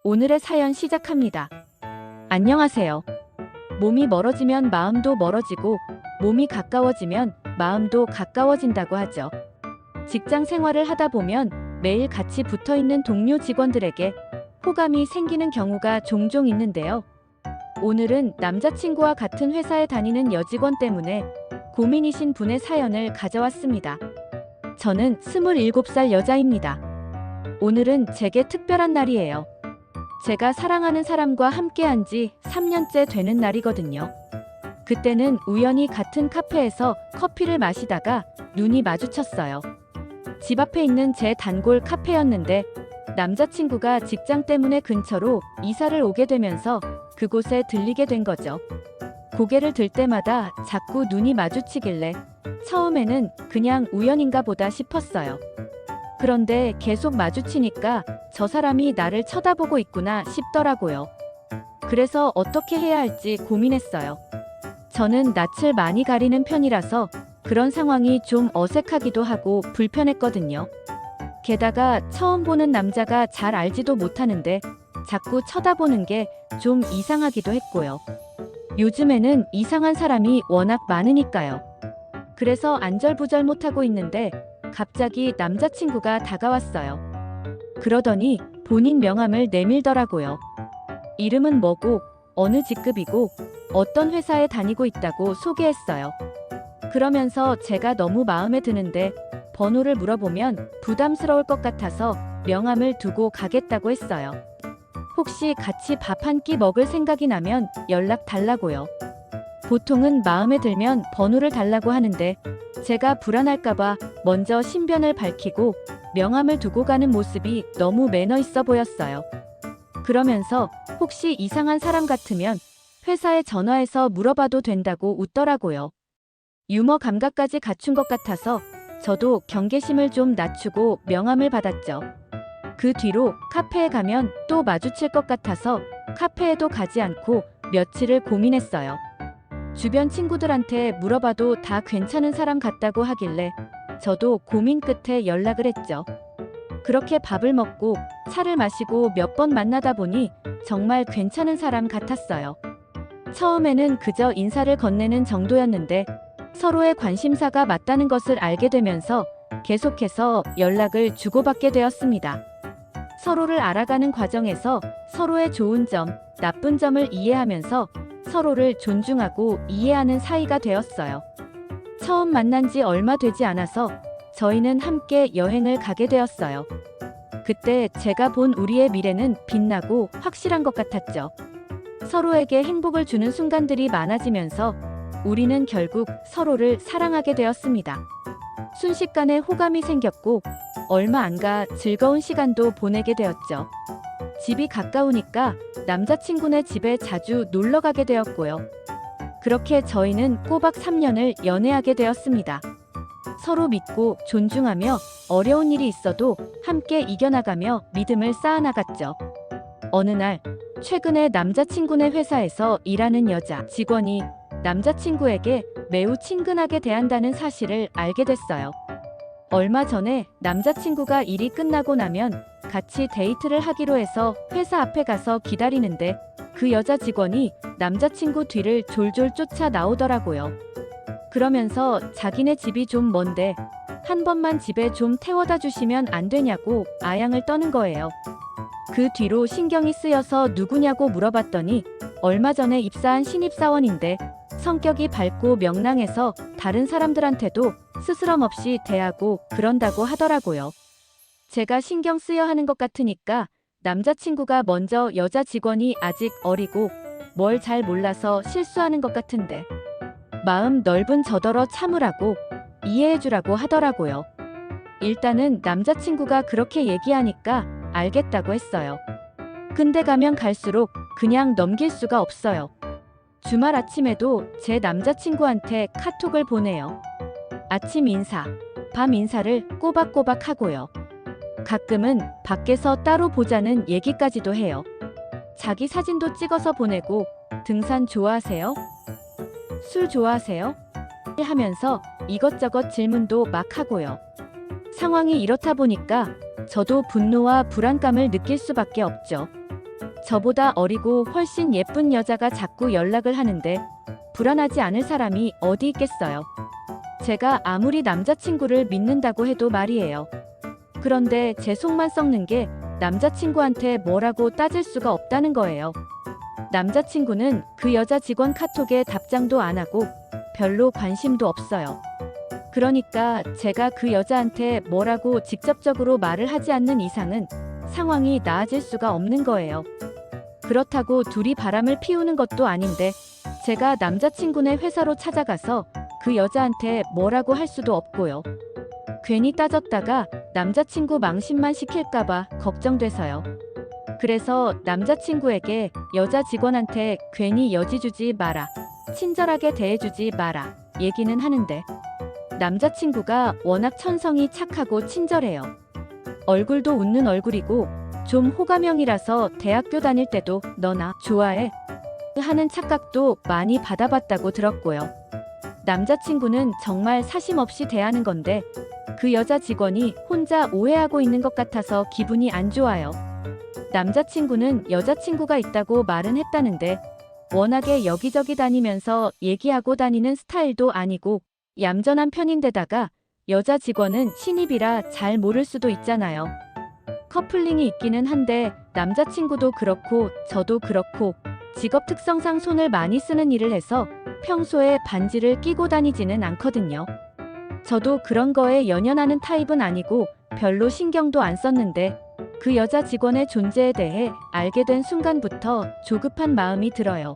오늘의 사연 시작합니다. 안녕하세요. 몸이 멀어지면 마음도 멀어지고 몸이 가까워지면 마음도 가까워진다고 하죠. 직장 생활을 하다 보면 매일 같이 붙어 있는 동료 직원들에게 호감이 생기는 경우가 종종 있는데요. 오늘은 남자친구와 같은 회사에 다니는 여직원 때문에 고민이신 분의 사연을 가져왔습니다. 저는 27살 여자입니다. 오늘은 제게 특별한 날이에요. 제가 사랑하는 사람과 함께한 지 3년째 되는 날이거든요. 그때는 우연히 같은 카페에서 커피를 마시다가 눈이 마주쳤어요. 집 앞에 있는 제 단골 카페였는데 남자친구가 직장 때문에 근처로 이사를 오게 되면서 그곳에 들리게 된 거죠. 고개를 들 때마다 자꾸 눈이 마주치길래 처음에는 그냥 우연인가 보다 싶었어요. 그런데 계속 마주치니까 저 사람이 나를 쳐다보고 있구나 싶더라고요. 그래서 어떻게 해야 할지 고민했어요. 저는 낯을 많이 가리는 편이라서 그런 상황이 좀 어색하기도 하고 불편했거든요. 게다가 처음 보는 남자가 잘 알지도 못하는데 자꾸 쳐다보는 게 좀 이상하기도 했고요. 요즘에는 이상한 사람이 워낙 많으니까요. 그래서 안절부절 못하고 있는데 갑자기 남자친구가 다가왔어요. 그러더니 본인 명함을 내밀더라고요. 이름은 뭐고 어느 직급이고 어떤 회사에 다니고 있다고 소개했어요. 그러면서 제가 너무 마음에 드는데 번호를 물어보면 부담스러울 것 같아서 명함을 두고 가겠다고 했어요. 혹시 같이 밥 한 끼 먹을 생각이 나면 연락 달라고요. 보통은 마음에 들면 번호를 달라고 하는데 제가 불안할까봐 먼저 신변을 밝히고 명함을 두고 가는 모습이 너무 매너 있어 보였어요. 그러면서 혹시 이상한 사람 같으면 회사에 전화해서 물어봐도 된다고 웃더라고요. 유머 감각까지 갖춘 것 같아서 저도 경계심을 좀 낮추고 명함을 받았죠. 그 뒤로 카페에 가면 또 마주칠 것 같아서 카페에도 가지 않고 며칠을 고민했어요. 주변 친구들한테 물어봐도 다 괜찮은 사람 같다고 하길래 저도 고민 끝에 연락을 했죠. 그렇게 밥을 먹고 차를 마시고 몇 번 만나다 보니 정말 괜찮은 사람 같았어요. 처음에는 그저 인사를 건네는 정도였는데 서로의 관심사가 맞다는 것을 알게 되면서 계속해서 연락을 주고받게 되었습니다. 서로를 알아가는 과정에서 서로의 좋은 점, 나쁜 점을 이해하면서 서로를 존중하고 이해하는 사이가 되었어요. 처음 만난 지 얼마 되지 않아서 저희는 함께 여행을 가게 되었어요. 그때 제가 본 우리의 미래는 빛나고 확실한 것 같았죠. 서로에게 행복을 주는 순간들이 많아지면서 우리는 결국 서로를 사랑하게 되었습니다. 순식간에 호감이 생겼고 얼마 안 가 즐거운 시간도 보내게 되었죠. 집이 가까우니까 남자친구네 집에 자주 놀러 가게 되었고요. 그렇게 저희는 꼬박 3년을 연애하게 되었습니다. 서로 믿고 존중하며 어려운 일이 있어도 함께 이겨나가며 믿음을 쌓아나갔죠. 어느 날 최근에 남자친구네 회사에서 일하는 여자 직원이 남자친구에게 매우 친근하게 대한다는 사실을 알게 됐어요. 얼마 전에 남자친구가 일이 끝나고 나면 같이 데이트를 하기로 해서 회사 앞에 가서 기다리는데 그 여자 직원이 남자친구 뒤를 졸졸 쫓아 나오더라고요. 그러면서 자기네 집이 좀 먼데 한 번만 집에 좀 태워다 주시면 안 되냐고 아양을 떠는 거예요. 그 뒤로 신경이 쓰여서 누구냐고 물어봤더니 얼마 전에 입사한 신입사원인데 성격이 밝고 명랑해서 다른 사람들한테도 스스럼 없이 대하고 그런다고 하더라고요. 제가 신경 쓰여 하는 것 같으니까 남자친구가 먼저 여자 직원이 아직 어리고 뭘 잘 몰라서 실수하는 것 같은데 마음 넓은 저더러 참으라고 이해해주라고 하더라고요. 일단은 남자친구가 그렇게 얘기하니까 알겠다고 했어요. 근데 가면 갈수록 그냥 넘길 수가 없어요. 주말 아침에도 제 남자친구한테 카톡을 보내요. 아침 인사, 밤 인사를 꼬박꼬박 하고요. 가끔은 밖에서 따로 보자는 얘기까지도 해요. 자기 사진도 찍어서 보내고 등산 좋아하세요? 술 좋아하세요? 하면서 이것저것 질문도 막 하고요. 상황이 이렇다 보니까 저도 분노와 불안감을 느낄 수밖에 없죠. 저보다 어리고 훨씬 예쁜 여자가 자꾸 연락을 하는데 불안하지 않을 사람이 어디 있겠어요. 제가 아무리 남자친구를 믿는다고 해도 말이에요. 그런데 제 속만 썩는 게 남자친구한테 뭐라고 따질 수가 없다는 거예요. 남자친구는 그 여자 직원 카톡에 답장도 안 하고 별로 관심도 없어요. 그러니까 제가 그 여자한테 뭐라고 직접적으로 말을 하지 않는 이상은 상황이 나아질 수가 없는 거예요. 그렇다고 둘이 바람을 피우는 것도 아닌데 제가 남자친구네 회사로 찾아가서 그 여자한테 뭐라고 할 수도 없고요. 괜히 따졌다가 남자친구 망신만 시킬까봐 걱정돼서요. 그래서 남자친구에게 여자 직원한테 괜히 여지 주지 마라, 친절하게 대해주지 마라 얘기는 하는데 남자친구가 워낙 천성이 착하고 친절해요. 얼굴도 웃는 얼굴이고 좀 호감형이라서 대학교 다닐 때도 너나 좋아해 하는 착각도 많이 받아봤다고 들었고요. 남자친구는 정말 사심 없이 대하는 건데 그 여자 직원이 혼자 오해하고 있는 것 같아서 기분이 안 좋아요. 남자친구는 여자친구가 있다고 말은 했다는데 워낙에 여기저기 다니면서 얘기하고 다니는 스타일도 아니고 얌전한 편인데다가 여자 직원은 신입이라 잘 모를 수도 있잖아요. 커플링이 있기는 한데 남자친구도 그렇고 저도 그렇고 직업 특성상 손을 많이 쓰는 일을 해서 평소에 반지를 끼고 다니지는 않거든요. 저도 그런 거에 연연하는 타입은 아니고 별로 신경도 안 썼는데 그 여자 직원의 존재에 대해 알게 된 순간부터 조급한 마음이 들어요.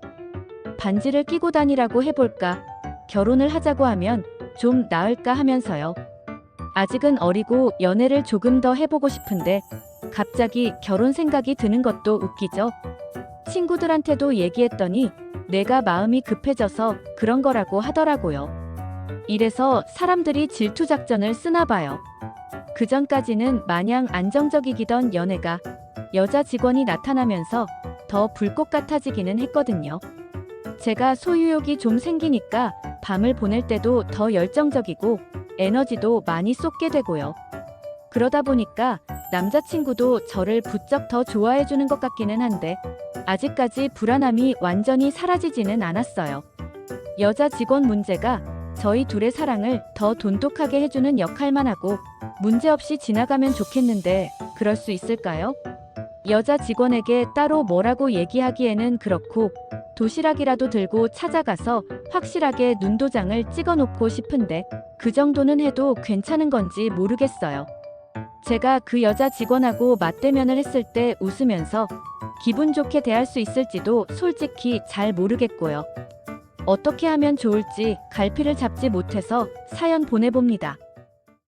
반지를 끼고 다니라고 해볼까? 결혼을 하자고 하면 좀 나을까 하면서요. 아직은 어리고 연애를 조금 더 해보고 싶은데 갑자기 결혼 생각이 드는 것도 웃기죠. 친구들한테도 얘기했더니 내가 마음이 급해져서 그런 거라고 하더라고요. 이래서 사람들이 질투 작전을 쓰나 봐요. 그전까지는 마냥 안정적이기던 연애가 여자 직원이 나타나면서 더 불꽃 같아지기는 했거든요. 제가 소유욕이 좀 생기니까 밤을 보낼 때도 더 열정적이고 에너지도 많이 쏟게 되고요. 그러다 보니까 남자친구도 저를 부쩍 더 좋아해주는 것 같기는 한데 아직까지 불안함이 완전히 사라지지는 않았어요. 여자 직원 문제가 저희 둘의 사랑을 더 돈독하게 해주는 역할만 하고 문제없이 지나가면 좋겠는데 그럴 수 있을까요? 여자 직원에게 따로 뭐라고 얘기하기에는 그렇고 도시락이라도 들고 찾아가서 확실하게 눈도장을 찍어놓고 싶은데 그 정도는 해도 괜찮은 건지 모르겠어요. 제가 그 여자 직원하고 맞대면을 했을 때 웃으면서 기분 좋게 대할 수 있을지도 솔직히 잘 모르겠고요. 어떻게 하면 좋을지 갈피를 잡지 못해서 사연 보내봅니다.